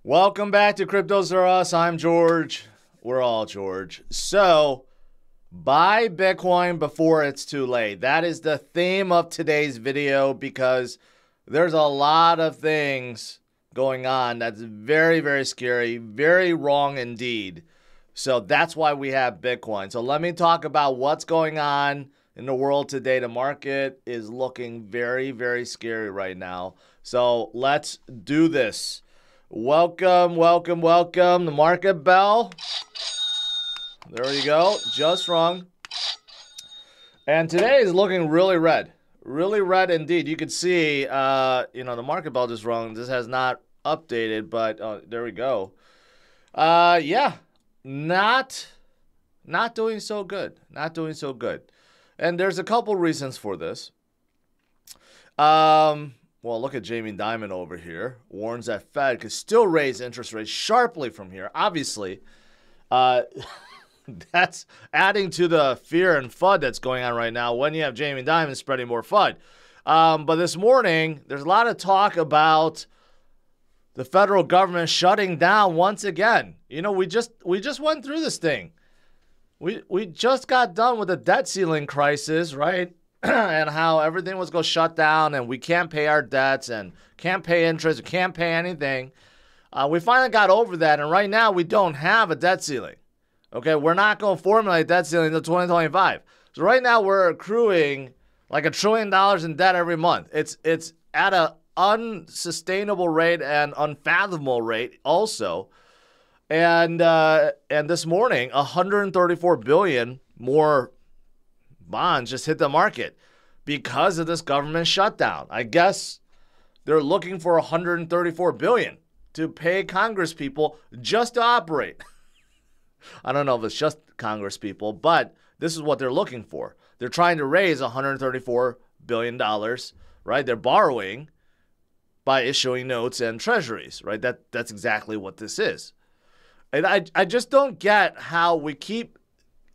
Welcome back to CryptosRus. I'm George. We're all George. So, buy Bitcoin before it's too late. That is the theme of today's video because there's a lot of things going on that's very, very scary, very wrong indeed. So that's why we have Bitcoin. So let me talk about what's going on in the world today. The market is looking very, very scary right now. So let's do this. Welcome, welcome, welcome. The market bell. There we go. Just rung. And today is looking really red. Really red indeed. You can see, the market bell just rung. This has not updated, but there we go. Yeah, not doing so good. Not doing so good. And there's a couple reasons for this. Well, look at Jamie Dimon over here. Warns that Fed could still raise interest rates sharply from here. Obviously, that's adding to the fear and FUD that's going on right now when you have Jamie Dimon spreading more FUD. But this morning, there's a lot of talk about the federal government shutting down once again. You know, we just went through this thing. We just got done with the debt ceiling crisis, right? And how everything was going to shut down and we can't pay our debts and can't pay interest, can't pay anything. We finally got over that, and right now we don't have a debt ceiling. Okay, we're not going to formulate debt ceiling until 2025. So right now we're accruing like $1 trillion in debt every month. It's at an unsustainable rate and unfathomable rate also. And this morning, 134 billion more bonds just hit the market because of this government shutdown. I guess they're looking for 134 billion to pay Congress people just to operate. I don't know if it's just Congress people, but this is what they're looking for. They're trying to raise $134 billion, right? They're borrowing by issuing notes and treasuries, right? That's exactly what this is. And I just don't get how we keep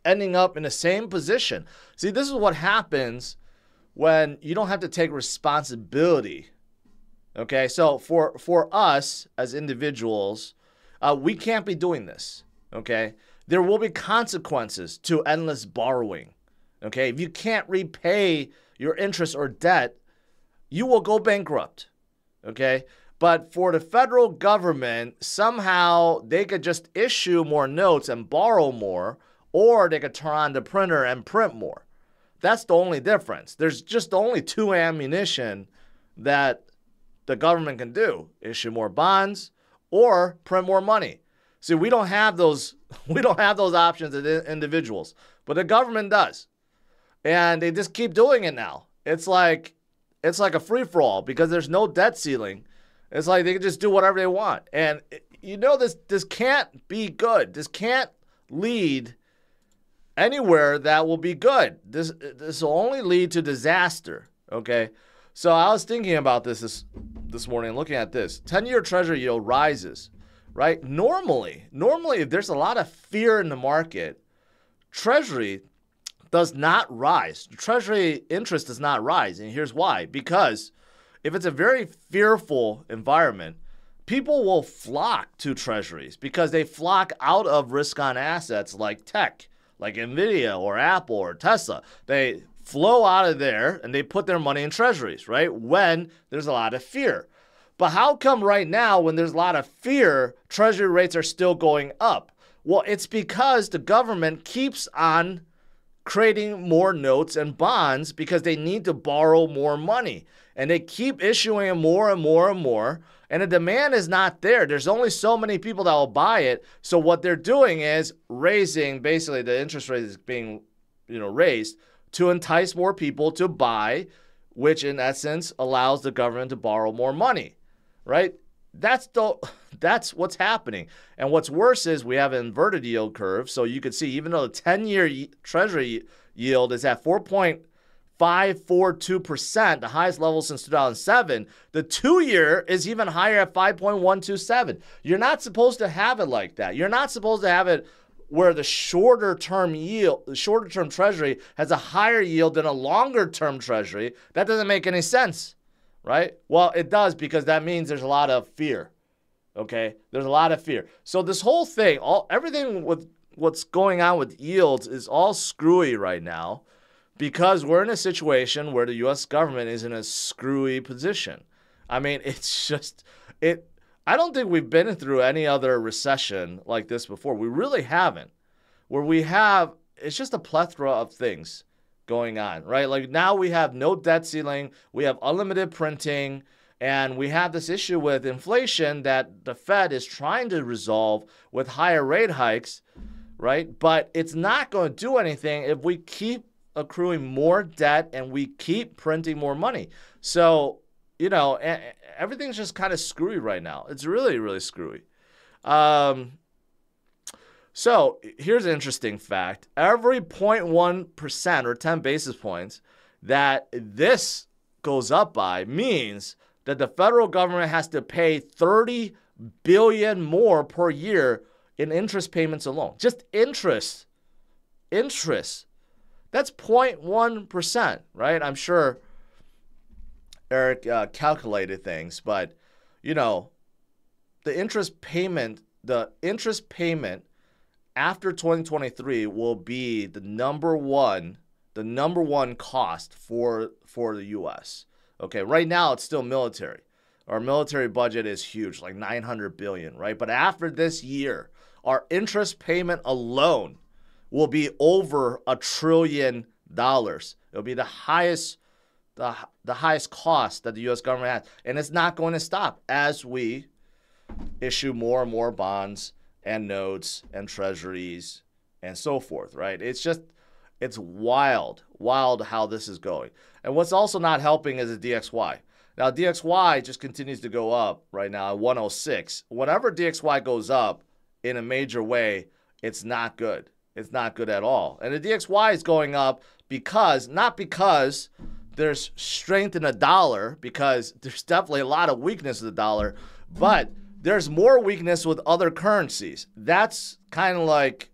ending up in the same position. See, this is what happens when you don't have to take responsibility. Okay, so for us as individuals, we can't be doing this. Okay, there will be consequences to endless borrowing. Okay, if you can't repay your interest or debt, you will go bankrupt. Okay, but for the federal government, somehow they could just issue more notes and borrow more, or they could turn on the printer and print more. That's the only difference. There's just only two ammunition that the government can do: issue more bonds or print more money. See, we don't have those options as individuals, but the government does. And they just keep doing it now. It's like a free-for-all because there's no debt ceiling. It's like they can just do whatever they want. And this can't be good. This can't lead anywhere that will be good. This will only lead to disaster. Okay, so I was thinking about this morning, looking at this. 10-year Treasury yield rises, right? Normally, if there's a lot of fear in the market, Treasury does not rise. Treasury interest does not rise, and here's why. Because if it's a very fearful environment, people will flock to Treasuries because they flock out of risk-on assets like tech, like Nvidia or Apple or Tesla. They flow out of there and they put their money in treasuries, right? When there's a lot of fear. But how come right now when there's a lot of fear, treasury rates are still going up? Well, it's because the government keeps on creating more notes and bonds because they need to borrow more money. And they keep issuing more and more and more. And the demand is not there. There's only so many people that will buy it. So what they're doing is raising, basically the interest rate is being, raised to entice more people to buy, which in essence allows the government to borrow more money, right? That's what's happening. And what's worse is we have an inverted yield curve. So you can see even though the 10-year Treasury yield is at 4.542%, the highest level since 2007, the 2-year is even higher at 5.127. You're not supposed to have it like that. You're not supposed to have it where the shorter term Treasury has a higher yield than a longer term Treasury. That doesn't make any sense, right? Well, it does because that means there's a lot of fear. Okay, there's a lot of fear. So this whole thing, everything with what's going on with yields is all screwy right now because we're in a situation where the U.S. government is in a screwy position. I mean, it's just it. I don't think we've been through any other recession like this before. We really haven't. Where we have, it's just a plethora of things going on, right? Like now we have no debt ceiling, we have unlimited printing, and we have this issue with inflation that the Fed is trying to resolve with higher rate hikes, right? But it's not going to do anything if we keep accruing more debt and we keep printing more money. So, you know, everything's just kind of screwy right now. It's really, really screwy. So here's an interesting fact. Every 0.1% or 10 basis points that this goes up by means that the federal government has to pay $30 billion more per year in interest payments alone. Just interest. Interest. That's 0.1%, right? I'm sure Eric calculated things, but, you know, the interest payment after 2023 will be the number one cost for the U.S. Okay, right now it's still military. Our military budget is huge, like $900 billion, right? But after this year, our interest payment alone will be over $1 trillion. It'll be the highest cost that the U.S. government has, and it's not going to stop as we issue more and more bonds and notes and treasuries and so forth, right? It's wild how this is going. And what's also not helping is the DXY. Now, DXY just continues to go up right now at 106. Whenever DXY goes up in a major way, it's not good. It's not good at all. And the DXY is going up not because there's strength in the dollar, because there's definitely a lot of weakness in the dollar, but there's more weakness with other currencies. That's kind of like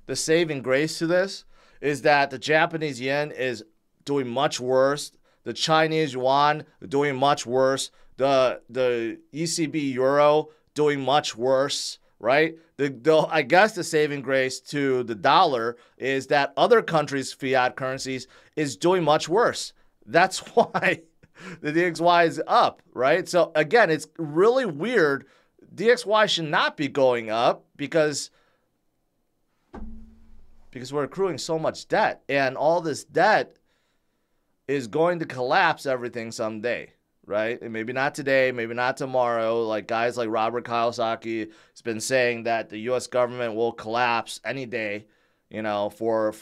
the saving grace to this, is that the Japanese yen is doing much worse. The Chinese yuan doing much worse. The ECB euro doing much worse, right? I guess the saving grace to the dollar is that other countries' fiat currencies is doing much worse. That's why the DXY is up, right? So again, it's really weird. DXY should not be going up because we're accruing so much debt, and all this debt is going to collapse everything someday, right? And maybe not today, maybe not tomorrow. Like guys like Robert Kiyosaki has been saying that the U.S. government will collapse any day, you know, for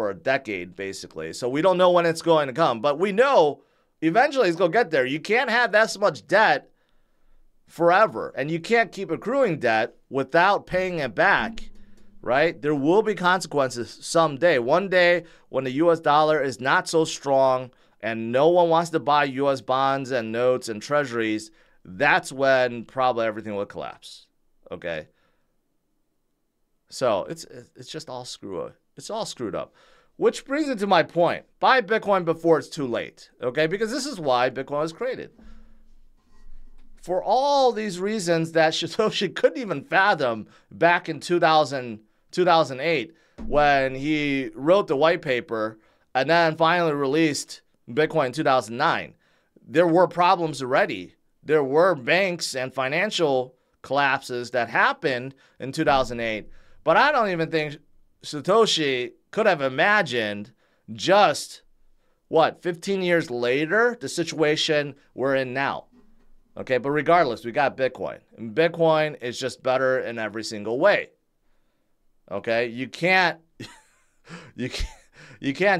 a decade basically. So we don't know when it's going to come, but we know eventually it's going to get there. You can't have that much debt forever, and you can't keep accruing debt without paying it back, right? There will be consequences someday. One day when the U.S. dollar is not so strong and no one wants to buy U.S. bonds and notes and treasuries, that's when probably everything will collapse, okay? So it's just all screwed. It's all screwed up. Which brings it to my point. Buy Bitcoin before it's too late, okay? Because this is why Bitcoin was created. For all these reasons that Satoshi couldn't even fathom back in 2008 when he wrote the white paper and then finally released Bitcoin in 2009. There were problems already. There were banks and financial collapses that happened in 2008. But I don't even think Satoshi could have imagined just, 15 years later, the situation we're in now. Okay, but regardless, we got Bitcoin. And Bitcoin is just better in every single way. Okay, you can't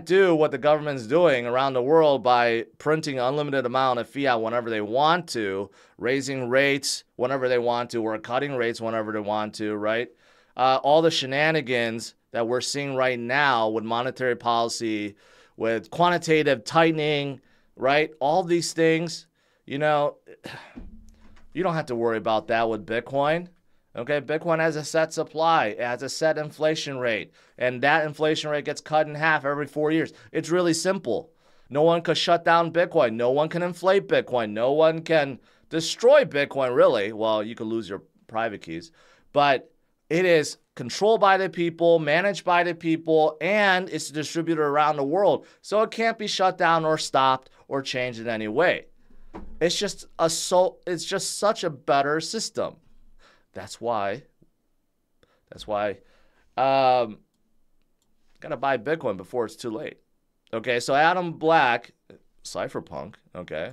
do what the government's doing around the world by printing an unlimited amount of fiat whenever they want to, raising rates whenever they want to, or cutting rates whenever they want to, right? All the shenanigans that we're seeing right now with monetary policy, with quantitative tightening, right? All these things, you know, you don't have to worry about that with Bitcoin. Okay, Bitcoin has a set supply, it has a set inflation rate, and that inflation rate gets cut in half every 4 years. It's really simple. No one could shut down Bitcoin. No one can inflate Bitcoin. No one can destroy Bitcoin, really. Well, you could lose your private keys, but it is controlled by the people, managed by the people, and it's distributed around the world. So it can't be shut down or stopped or changed in any way. It's just such a better system. That's why gotta buy Bitcoin before it's too late. Okay, so Adam Black, Cypherpunk, okay.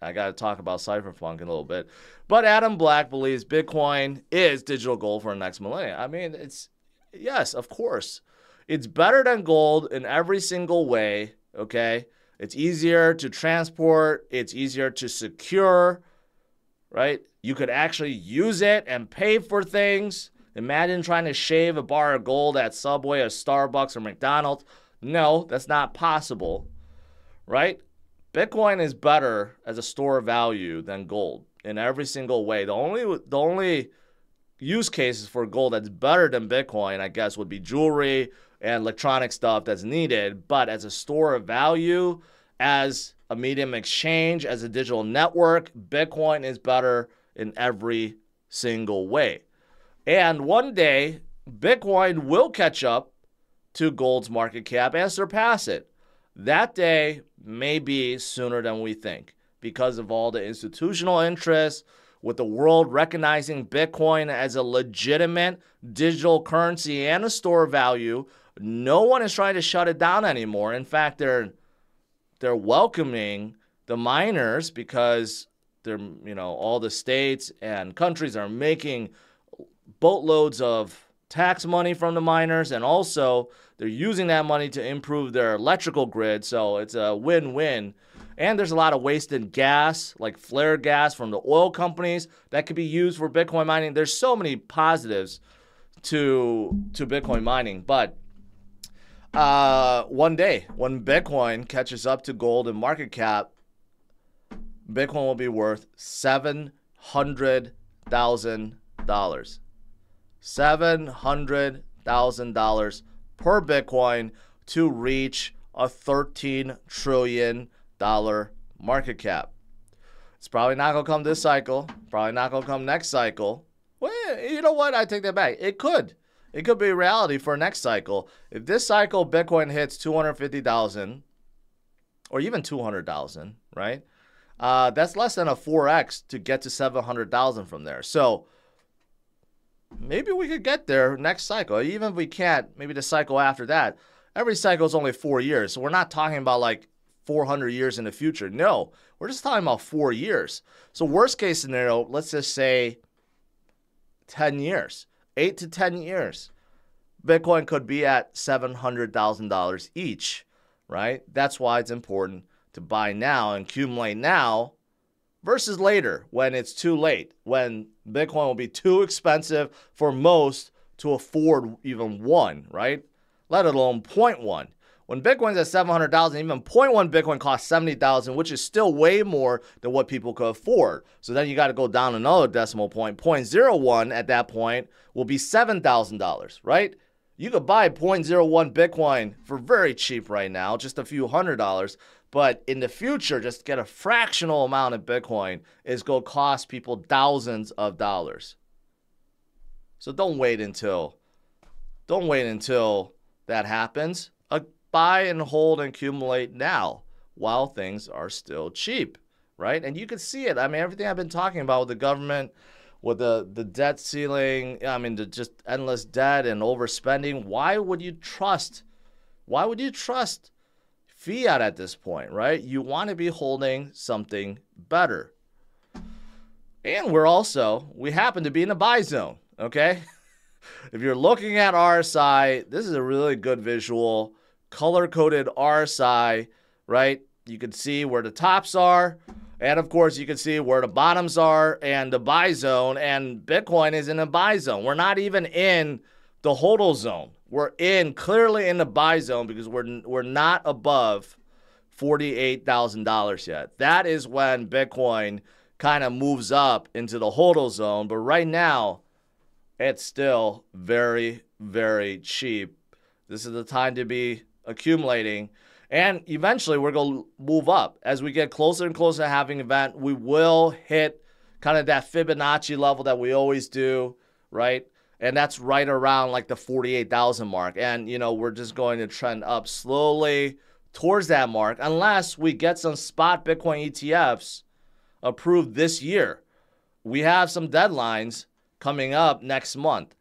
I gotta talk about Cypherpunk in a little bit. But Adam Black believes Bitcoin is digital gold for the next millennium. I mean, yes, of course. It's better than gold in every single way, okay? It's easier to transport, it's easier to secure, right? You could actually use it and pay for things. Imagine trying to shave a bar of gold at Subway or Starbucks or McDonald's. No, that's not possible, right? Bitcoin is better as a store of value than gold in every single way. The only use cases for gold that's better than Bitcoin, I guess, would be jewelry and electronic stuff that's needed. But as a store of value, as a medium exchange, as a digital network, Bitcoin is better in every single way. And one day, Bitcoin will catch up to gold's market cap and surpass it. That day may be sooner than we think because of all the institutional interest, with the world recognizing Bitcoin as a legitimate digital currency and a store of value. No one is trying to shut it down anymore. In fact, they're welcoming the miners because all the states and countries are making boatloads of tax money from the miners, and also they're using that money to improve their electrical grid, so it's a win-win. And there's a lot of wasted gas, like flare gas from the oil companies, that could be used for Bitcoin mining. There's so many positives to Bitcoin mining, but one day when Bitcoin catches up to gold in market cap, Bitcoin will be worth $700,000. $700,000 per Bitcoin to reach a $13 trillion market cap. It's probably not going to come this cycle. Probably not going to come next cycle. Well, you know what? I take that back. It could. It could be a reality for next cycle. If this cycle Bitcoin hits 250,000 or even 200,000, right? That's less than a 4x to get to 700,000 from there. So maybe we could get there next cycle. Even if we can't, maybe the cycle after that. Every cycle is only 4 years. So we're not talking about like 400 years in the future. No, we're just talking about 4 years. So worst case scenario, let's just say 10 years, 8 to 10 years. Bitcoin could be at $700,000 each, right? That's why it's important to buy now and accumulate now versus later when it's too late, when Bitcoin will be too expensive for most to afford even one, right? Let alone 0.1. When Bitcoin's at 700,000, even 0.1 Bitcoin costs 70,000, which is still way more than what people could afford. So then you got to go down another decimal point. 0.01 at that point will be $7,000, right? You could buy 0.01 Bitcoin for very cheap right now, just a few $100s. But in the future, just get a fractional amount of Bitcoin is going to cost people thousands of dollars. So don't wait until that happens. Buy and hold and accumulate now while things are still cheap, right? And you can see it. I mean, everything I've been talking about with the government, with the debt ceiling, the just endless debt and overspending. Why would you trust fiat at this point, right? You want to be holding something better. And we happen to be in a buy zone, okay? If you're looking at RSI, this is a really good visual, color-coded RSI, right? You can see where the tops are, and of course you can see where the bottoms are and the buy zone, and Bitcoin is in a buy zone. We're not even in the hodl zone. We're clearly in the buy zone because we're not above $48,000 yet. That is when Bitcoin kind of moves up into the hodl zone, but right now it's still very, very cheap. This is the time to be accumulating, and eventually we're going to move up. As we get closer and closer to having an event, we will hit kind of that Fibonacci level that we always do, right? And that's right around like the 48,000 mark. And, you know, we're just going to trend up slowly towards that mark unless we get some spot Bitcoin ETFs approved this year. We have some deadlines coming up next month.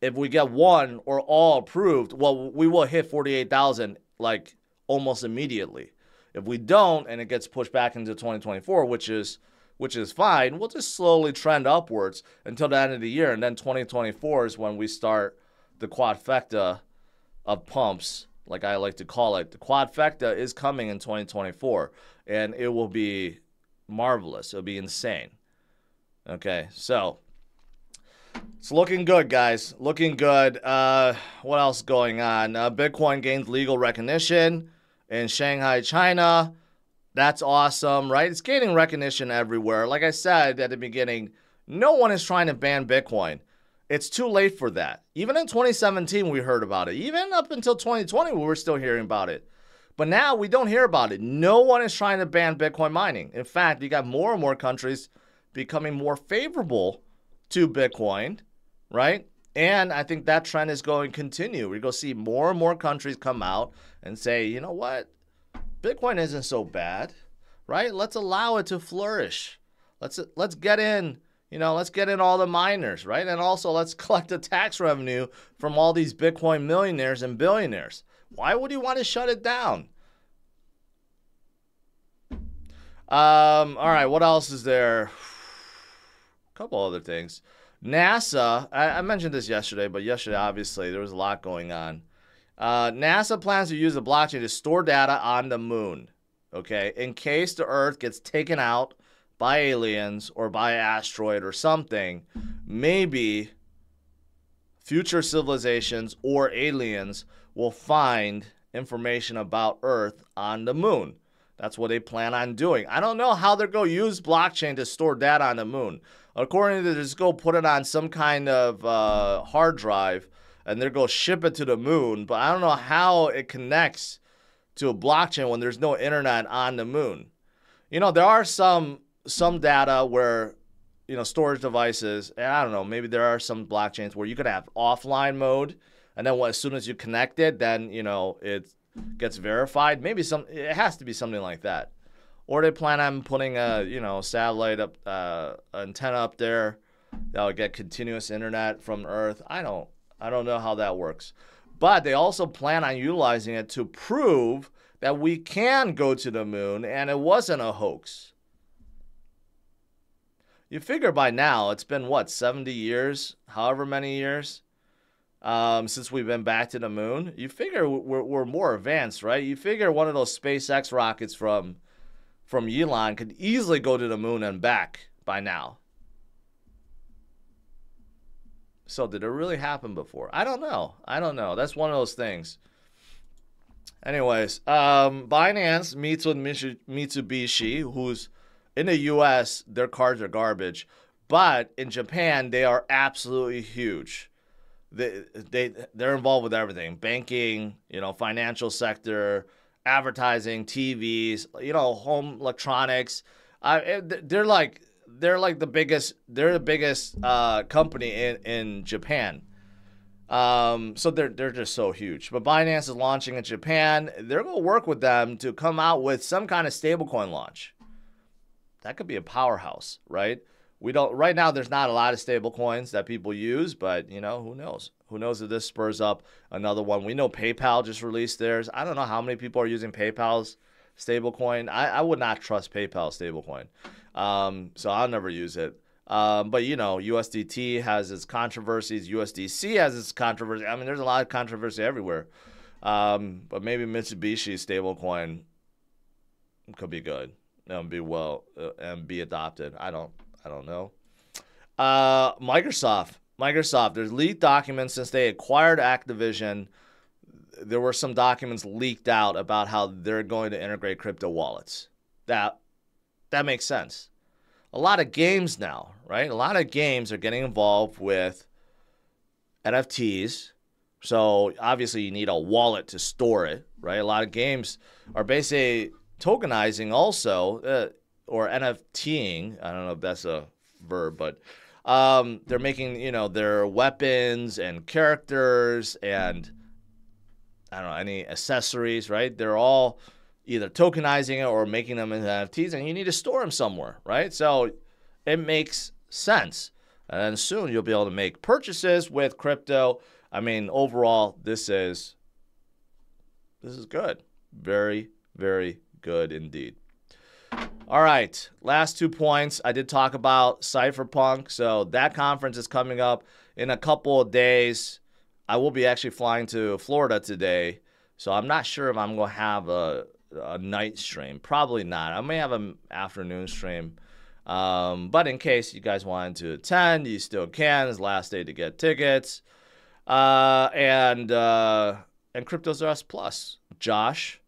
If we get one or all approved, well, we will hit 48,000 like almost immediately. If we don't and it gets pushed back into 2024, which is fine, we'll just slowly trend upwards until the end of the year. And then 2024 is when we start the quadfecta of pumps, like I like to call it. The quadfecta is coming in 2024, and it will be marvelous. It'll be insane. Okay, so it's looking good, guys. Looking good. What else going on? Bitcoin gains legal recognition in Shanghai, China. That's awesome, right? It's gaining recognition everywhere. Like I said at the beginning, no one is trying to ban Bitcoin. It's too late for that. Even in 2017, we heard about it. Even up until 2020, we were still hearing about it. But now we don't hear about it. No one is trying to ban Bitcoin mining. In fact, you got more and more countries becoming more favorable to Bitcoin, right? And I think that trend is going to continue. We're going to see more and more countries come out and say, you know what? Bitcoin isn't so bad, right? Let's allow it to flourish. Let's get in, you know, let's get in all the miners, right? And also let's collect the tax revenue from all these Bitcoin millionaires and billionaires. Why would you want to shut it down? All right, what else is there? A couple other things. NASA, I mentioned this yesterday, but yesterday, obviously, there was a lot going on. NASA plans to use the blockchain to store data on the moon, okay, in case the Earth gets taken out by aliens or by an asteroid or something. Maybe future civilizations or aliens will find information about Earth on the moon. That's what they plan on doing. I don't know how they're going to use blockchain to store data on the moon. According to this, go put it on some kind of hard drive, and they're going to ship it to the moon. But I don't know how it connects to a blockchain when there's no internet on the moon. You know, there are some data where, you know, storage devices, and I don't know, maybe there are some blockchains where you could have offline mode, and then as soon as you connect it, then, you know, it gets verified. Maybe it has to be something like that. Or they plan on putting a, you know, satellite antenna up there that will get continuous internet from Earth. I don't know how that works. But they also plan on utilizing it to prove that we can go to the moon and it wasn't a hoax. You figure by now, it's been, what, 70 years, however many years, since we've been back to the moon. You figure we're more advanced, right? You figure one of those SpaceX rockets from Elon could easily go to the moon and back by now. So did it really happen before? I don't know. That's one of those things. Anyways, Binance meets with Mitsubishi, who's in the U.S., their cards are garbage. But in Japan, they are absolutely huge. They're involved with everything. Banking, you know, financial sector, advertising, TVs, you know, home electronics. They're the biggest company in Japan. So they're just so huge. But Binance is launching in Japan. They're going to work with them to come out with some kind of stablecoin launch. That could be a powerhouse, right? Right now there's not a lot of stablecoins that people use, but you know, who knows? Who knows if this spurs up another one? We know PayPal just released theirs. I don't know how many people are using PayPal's stablecoin. I would not trust PayPal stablecoin. So I'll never use it. But you know, USDT has its controversies. USDC has its controversy. I mean, there's a lot of controversy everywhere. But maybe Mitsubishi stablecoin could be good and be adopted. I don't know. Microsoft, there's leaked documents since they acquired Activision. There were some documents leaked out about how they're going to integrate crypto wallets. That makes sense. A lot of games now, right? A lot of games are getting involved with NFTs. So obviously you need a wallet to store it, right? A lot of games are basically tokenizing also, or NFTing. I don't know if that's a verb, but they're making, you know, their weapons and characters and I don't know, any accessories, right? They're all either tokenizing it or making them into NFTs, and you need to store them somewhere, right? So it makes sense. And soon you'll be able to make purchases with crypto. I mean, overall, this is good. Very, very good indeed. All right, last 2 points. I did talk about Cypherpunk. So that conference is coming up in a couple of days. I will be actually flying to Florida today. So I'm not sure if I'm going to have a night stream. Probably not. I may have an afternoon stream. But in case you guys wanted to attend, you still can. It's the last day to get tickets. And CryptosRus Plus. Josh,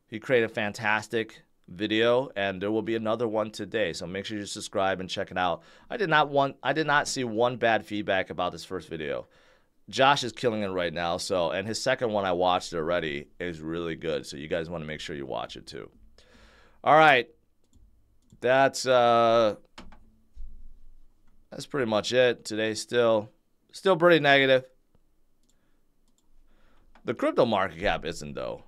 he created a fantastic video, and there will be another one today. So make sure you subscribe and check it out. I did not see one bad feedback about this first video. Josh is killing it right now. So, and his second one I watched already is really good. So you guys want to make sure you watch it too. All right. That's pretty much it. Today's still pretty negative. The crypto market cap isn't though.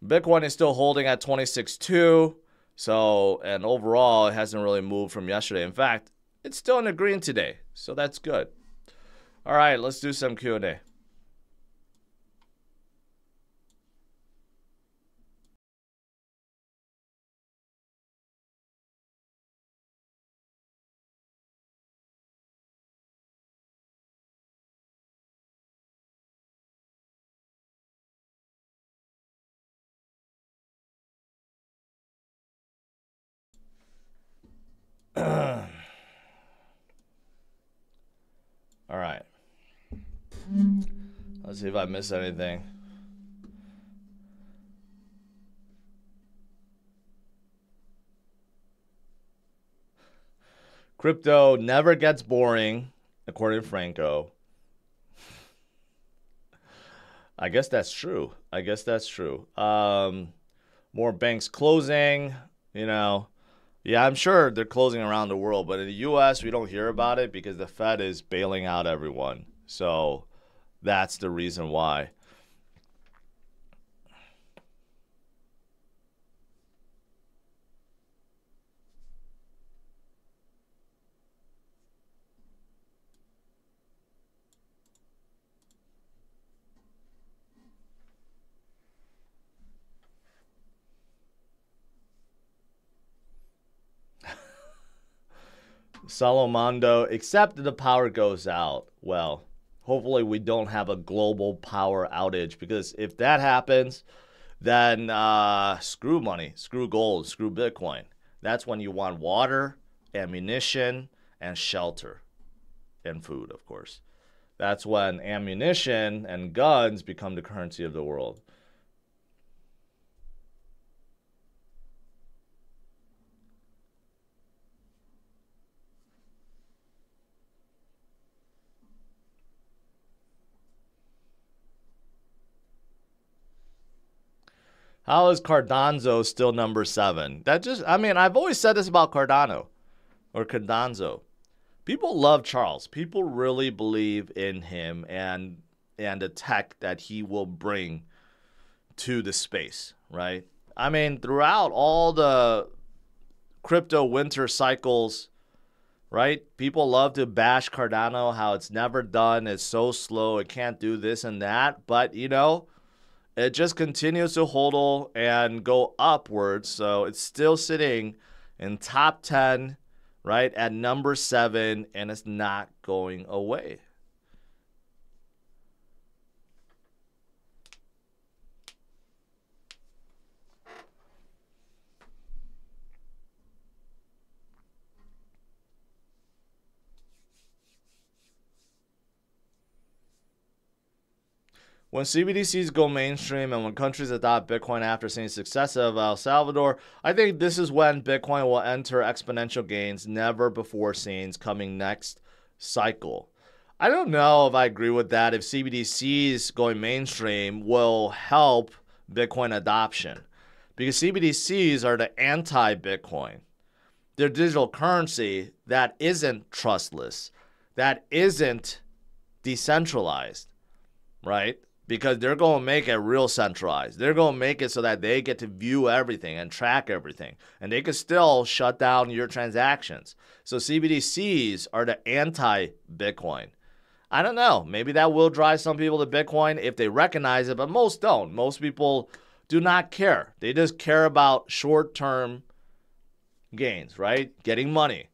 Bitcoin is still holding at 26.2. So, and overall, it hasn't really moved from yesterday. In fact, it's still in the green today. So that's good. All right, let's do some Q&A. All right. Let's see if I missed anything. Crypto never gets boring, according to Franco. I guess that's true. More banks closing, you know. Yeah, I'm sure they're closing around the world, but in the U.S., we don't hear about it because the Fed is bailing out everyone. So that's the reason why. Salomondo, except that the power goes out. Well, hopefully we don't have a global power outage, because if that happens, then screw money, screw gold, screw Bitcoin. That's when you want water, ammunition, and shelter, and food, of course. That's when ammunition and guns become the currency of the world. How is Cardano still number 7? I mean, I've always said this about Cardano or Cardano. People love Charles. People really believe in him and the tech that he will bring to the space, right? I mean, throughout all the crypto winter cycles, right? People love to bash Cardano, how it's never done, it's so slow, it can't do this and that, but you know, it just continues to hodl and go upwards. So it's still sitting in top 10, right, at number 7, and it's not going away. When CBDCs go mainstream and when countries adopt Bitcoin after seeing success of El Salvador, I think this is when Bitcoin will enter exponential gains never before seen coming next cycle. I don't know if I agree with that, if CBDCs going mainstream will help Bitcoin adoption, because CBDCs are the anti-Bitcoin. their digital currency that isn't trustless, that isn't decentralized, right? Because they're going to make it real centralized. They're going to make it so that they get to view everything and track everything. And they can still shut down your transactions. So CBDCs are the anti-Bitcoin. I don't know. Maybe that will drive some people to Bitcoin if they recognize it, but most don't. Most people do not care. They just care about short-term gains, right? Getting money.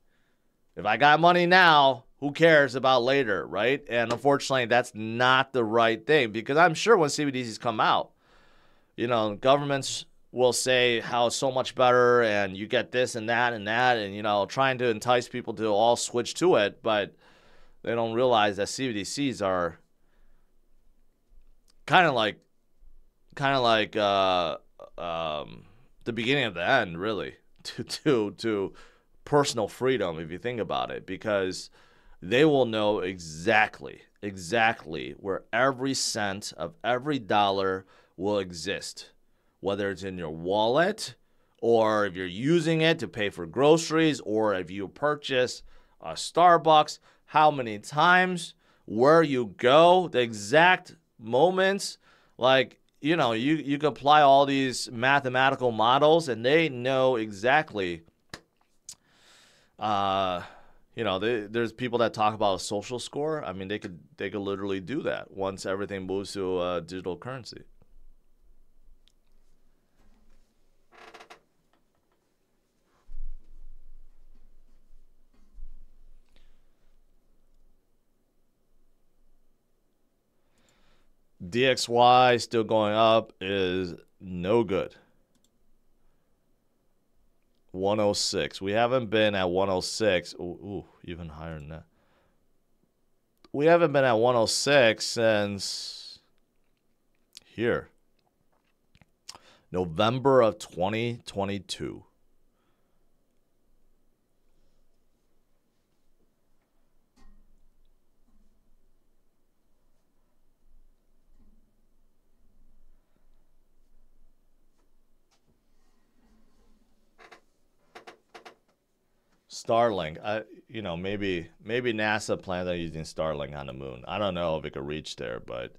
If I got money now, who cares about later, right? And unfortunately, that's not the right thing, because I'm sure when CBDCs come out, you know, governments will say how it's so much better and you get this and that and, you know, trying to entice people to all switch to it, but they don't realize that CBDCs are kind of like the beginning of the end, really, to personal freedom, if you think about it, because they will know exactly where every cent of every dollar will exist, whether it's in your wallet or if you're using it to pay for groceries or if you purchase a Starbucks, how many times, where you go, the exact moments. Like, you know, you can apply all these mathematical models and they know exactly. You know, there's people that talk about a social score. I mean, they could literally do that once everything moves to digital currency. DXY still going up is no good. 106. We haven't been at 106. Ooh, even higher than that. We haven't been at 106 since here. November of 2022. Starlink, you know, maybe NASA plans on using Starlink on the moon. I don't know if it could reach there, but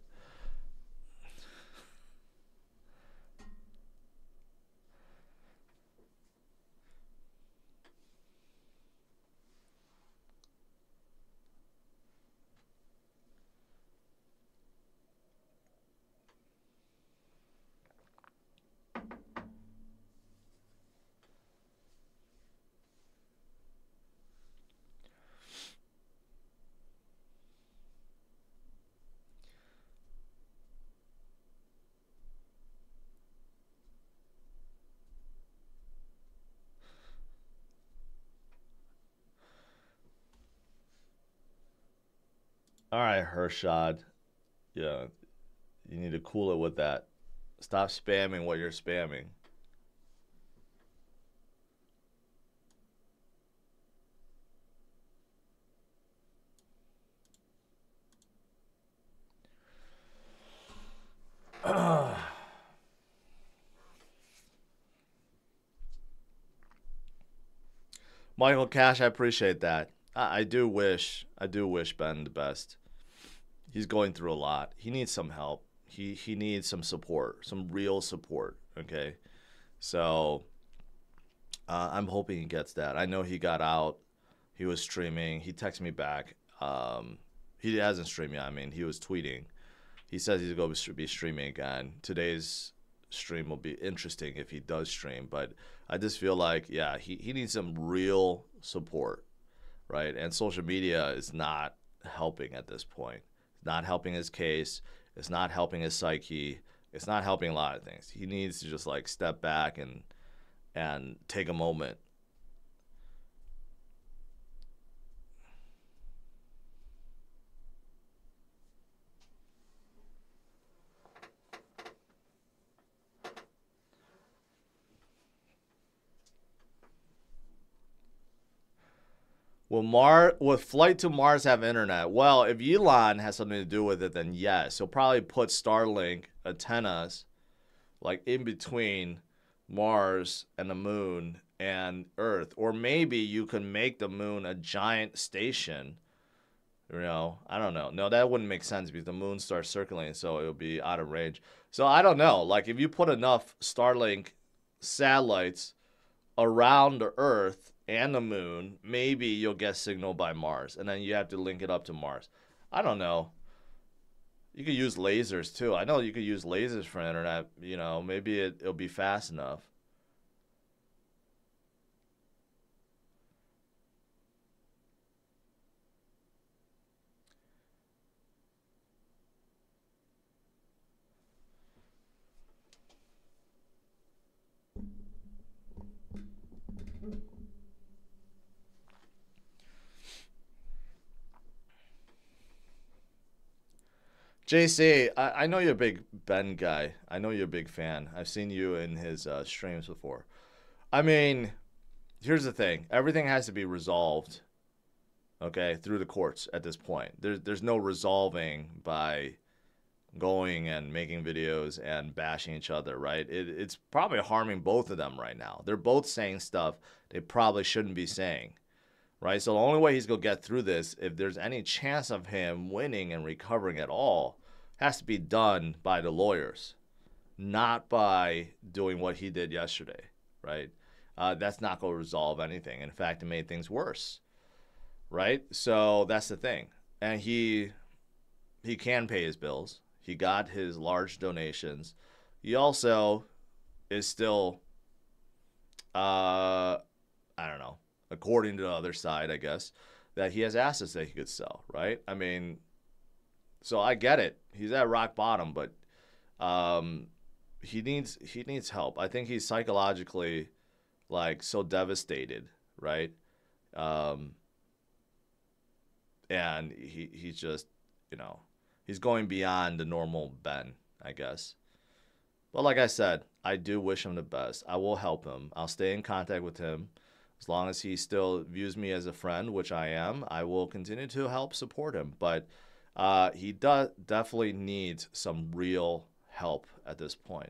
all right, Hershad. Yeah, you need to cool it with that. Stop spamming what you're spamming. Michael Cash, I appreciate that. I do wish Ben the best. He's going through a lot. He needs some help. He needs some support, some real support. Okay, so I'm hoping he gets that. I know he got out. He was streaming. He texted me back. He hasn't streamed yet. I mean, he was tweeting. He says he's going to be streaming again. Today's stream will be interesting if he does stream, but I just feel like, yeah, he needs some real support, right? And social media is not helping at this point. It's not helping his case. It's not helping his psyche. It's not helping a lot of things. He needs to just like step back and take a moment. Will Flight to Mars have internet? Well, if Elon has something to do with it, then yes. He'll probably put Starlink antennas like in between Mars and the moon, and Earth. Or maybe you can make the moon a giant station. You know, I don't know. No, that wouldn't make sense because the moon starts circulating, so it would be out of range. So I don't know. Like if you put enough Starlink satellites around the Earth and the moon, maybe you'll get signal by Mars, and then you have to link it up to Mars. I don't know. You could use lasers too. I know you could use lasers for internet. You know, maybe it'll be fast enough. JC, I know you're a big Ben guy. I know you're a big fan. I've seen you in his streams before. I mean, here's the thing. Everything has to be resolved, okay, through the courts at this point. There's no resolving by going and making videos and bashing each other, right? It's probably harming both of them right now. They're both saying stuff they probably shouldn't be saying, right? So the only way he's going to get through this, if there's any chance of him winning and recovering at all, has to be done by the lawyers, not by doing what he did yesterday, right? That's not going to resolve anything. In fact, it made things worse, right? So that's the thing. And he can pay his bills. He got his large donations. He also is still, I don't know, according to the other side, I guess, that he has assets that he could sell, right? I mean, so I get it. He's at rock bottom, but he needs help. I think he's psychologically like so devastated, right? And he's just, you know, he's going beyond the normal Ben, I guess. But like I said, I do wish him the best. I will help him. I'll stay in contact with him. As long as he still views me as a friend, which I am, I will continue to help support him. But he definitely needs some real help at this point.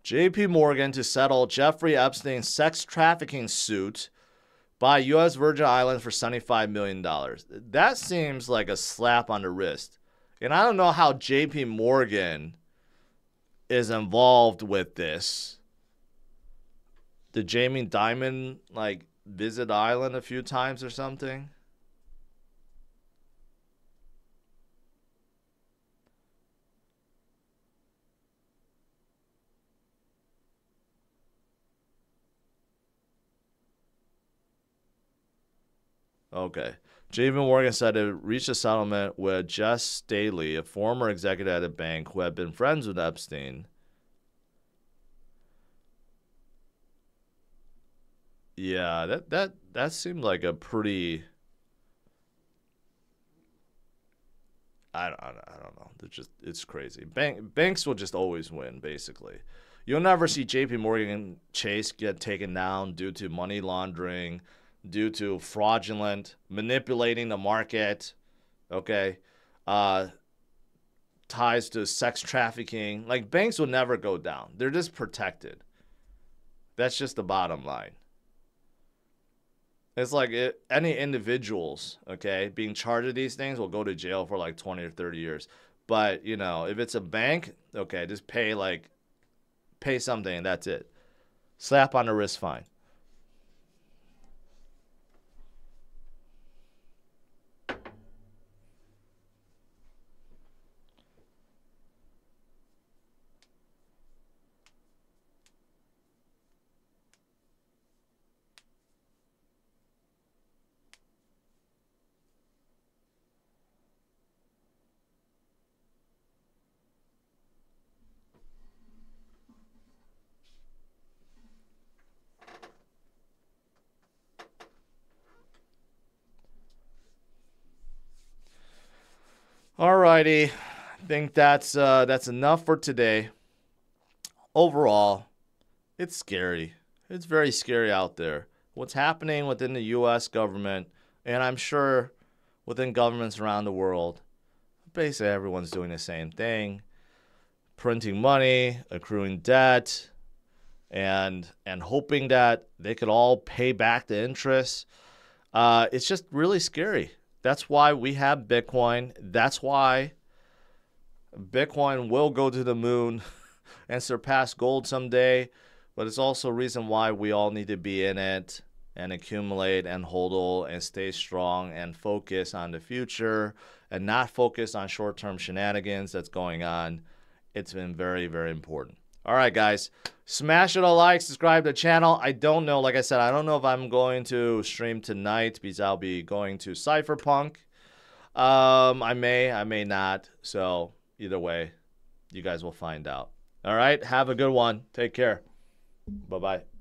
JP Morgan to settle Jeffrey Epstein's sex trafficking suit by U.S. Virgin Islands for $75 million. That seems like a slap on the wrist. And I don't know how JP Morgan is involved with this. Did Jamie Dimon like visit the island a few times or something? Okay. JP Morgan said it reached a settlement with Jess Staley, a former executive at a bank who had been friends with Epstein. Yeah, that seemed like a pretty. I don't know. It's crazy. Banks will just always win, basically. You'll never see JP Morgan Chase get taken down due to money laundering, due to fraudulent manipulating the market, okay, ties to sex trafficking. Like banks will never go down. They're just protected. That's just the bottom line. It's like any individuals, okay, being charged with these things will go to jail for like 20 or 30 years. But, you know, if it's a bank, okay, just pay something and that's it. Slap on the wrist fine. Alrighty, I think that's enough for today. overall, it's scary. It's very scary out there. What's happening within the U.S. government, and I'm sure within governments around the world, basically everyone's doing the same thing. Printing money, accruing debt, and hoping that they could all pay back the interest. It's just really scary. That's why we have Bitcoin. That's why Bitcoin will go to the moon and surpass gold someday. But it's also a reason why we all need to be in it and accumulate and hodl and stay strong and focus on the future and not focus on short-term shenanigans that's going on. It's been very, very important. All right, guys. Smash it a like, subscribe to the channel. I don't know, like I said, I don't know if I'm going to stream tonight because I'll be going to Cypherpunk. I may not. So either way, you guys will find out. All right, have a good one. Take care. Bye-bye.